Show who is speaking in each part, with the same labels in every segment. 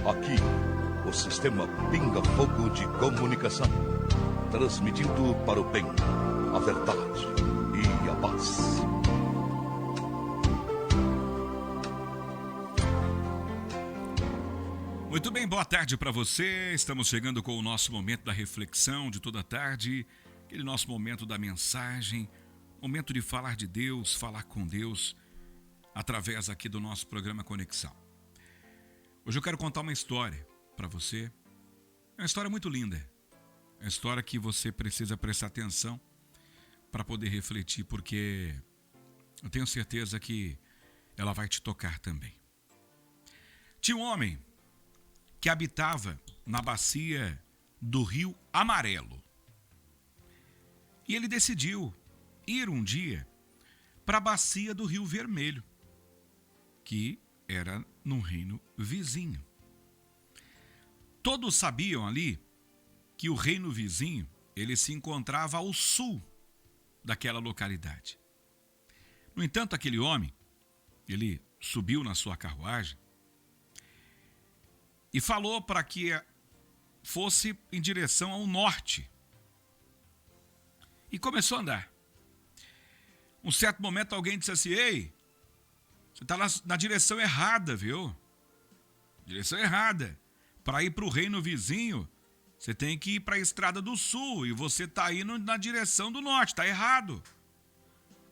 Speaker 1: Aqui, o sistema Pinga Fogo de Comunicação, transmitindo para o bem, a verdade e a paz.
Speaker 2: Muito bem, boa tarde para você. Estamos chegando com o nosso momento da reflexão de toda a tarde, aquele nosso momento da mensagem, momento de falar de Deus, falar com Deus, através aqui do nosso programa Conexão. Hoje eu quero contar uma história para você. É uma história muito linda. É uma história que você precisa prestar atenção para poder refletir, porque eu tenho certeza que ela vai te tocar também. Tinha um homem que habitava na bacia do Rio Amarelo. E ele decidiu ir um dia para a bacia do Rio Vermelho, que era num reino vizinho. Todos sabiam ali que o reino vizinho, ele se encontrava ao sul daquela localidade. No entanto, aquele homem, ele subiu na sua carruagem e falou para que fosse em direção ao norte. E começou a andar. Um certo momento alguém disse assim: ei, você está na direção errada, viu? Direção errada. Para ir para o reino vizinho, você tem que ir para a estrada do sul e você está indo na direção do norte, está errado.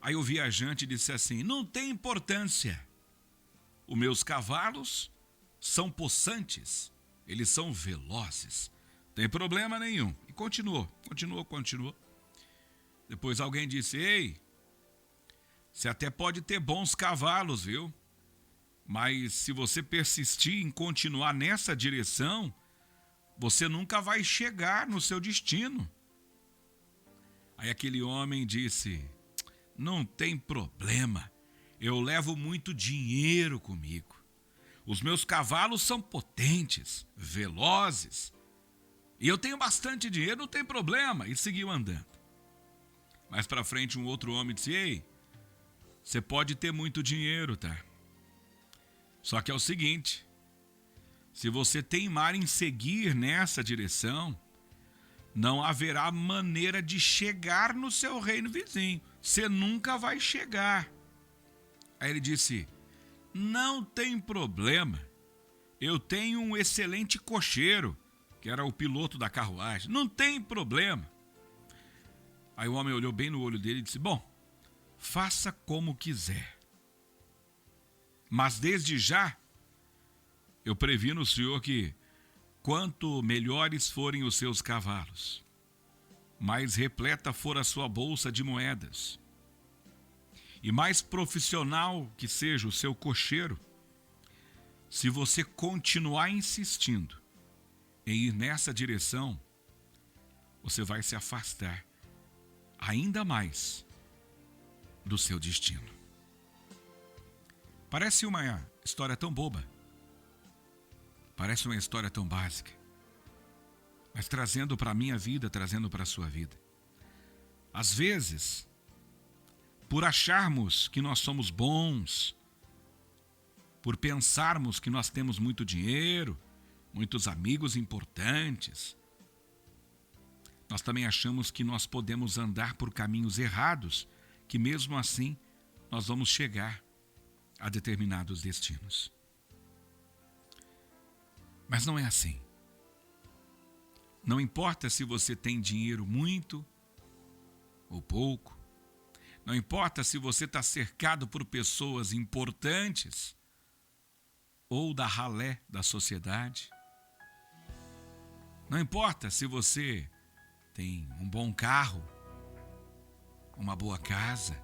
Speaker 2: Aí o viajante disse assim: não tem importância. Os meus cavalos são possantes, eles são velozes, não tem problema nenhum. E continuou. Depois alguém disse: ei, você até pode ter bons cavalos, viu? Mas se você persistir em continuar nessa direção, você nunca vai chegar no seu destino. Aí aquele homem disse: não tem problema, eu levo muito dinheiro comigo. Os meus cavalos são potentes, velozes, e eu tenho bastante dinheiro, não tem problema. E seguiu andando. Mais para frente um outro homem disse: ei, você pode ter muito dinheiro, tá? Só que é o seguinte, se você teimar em seguir nessa direção, não haverá maneira de chegar no seu reino vizinho. Você nunca vai chegar. Aí ele disse: não tem problema, eu tenho um excelente cocheiro, que era o piloto da carruagem, não tem problema. Aí o homem olhou bem no olho dele e disse: bom, faça como quiser, mas desde já eu previno o senhor que quanto melhores forem os seus cavalos, mais repleta for a sua bolsa de moedas, e mais profissional que seja o seu cocheiro, se você continuar insistindo em ir nessa direção, você vai se afastar ainda mais do seu destino. Parece uma história tão boba, parece uma história tão básica, mas trazendo para a minha vida, trazendo para a sua vida. Às vezes, por acharmos que nós somos bons, por pensarmos que nós temos muito dinheiro, muitos amigos importantes, nós também achamos que nós podemos andar por caminhos errados, que mesmo assim nós vamos chegar a determinados destinos. Mas não é assim. Não importa se você tem dinheiro muito ou pouco, não importa se você está cercado por pessoas importantes ou da ralé da sociedade, não importa se você tem um bom carro, uma boa casa,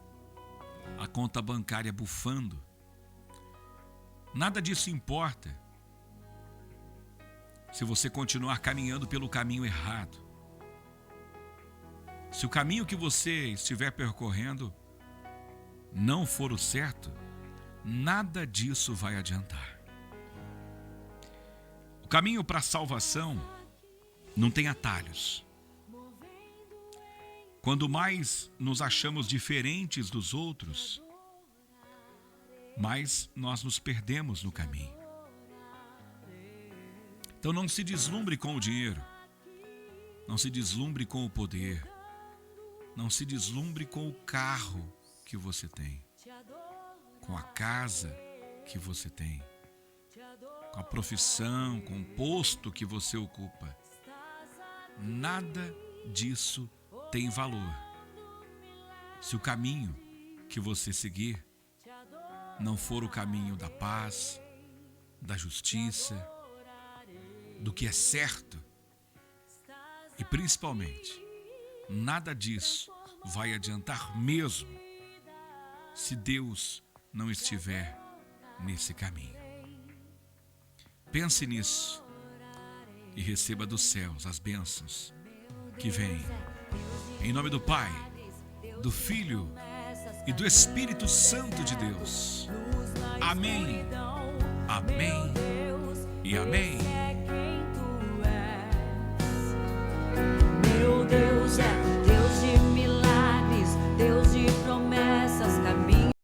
Speaker 2: a conta bancária bufando, nada disso importa se você continuar caminhando pelo caminho errado. Se o caminho que você estiver percorrendo não for o certo, nada disso vai adiantar. O caminho para a salvação não tem atalhos. Quando mais nos achamos diferentes dos outros, mais nós nos perdemos no caminho. Então não se deslumbre com o dinheiro, não se deslumbre com o poder, não se deslumbre com o carro que você tem, com a casa que você tem, com a profissão, com o posto que você ocupa. Nada disso tem valor se o caminho que você seguir não for o caminho da paz, da justiça, do que é certo. E principalmente, nada disso vai adiantar mesmo se Deus não estiver nesse caminho. Pense nisso e receba dos céus as bênçãos que vêm. Em nome do Pai, do Filho e do Espírito Santo de Deus. Amém, amém e amém.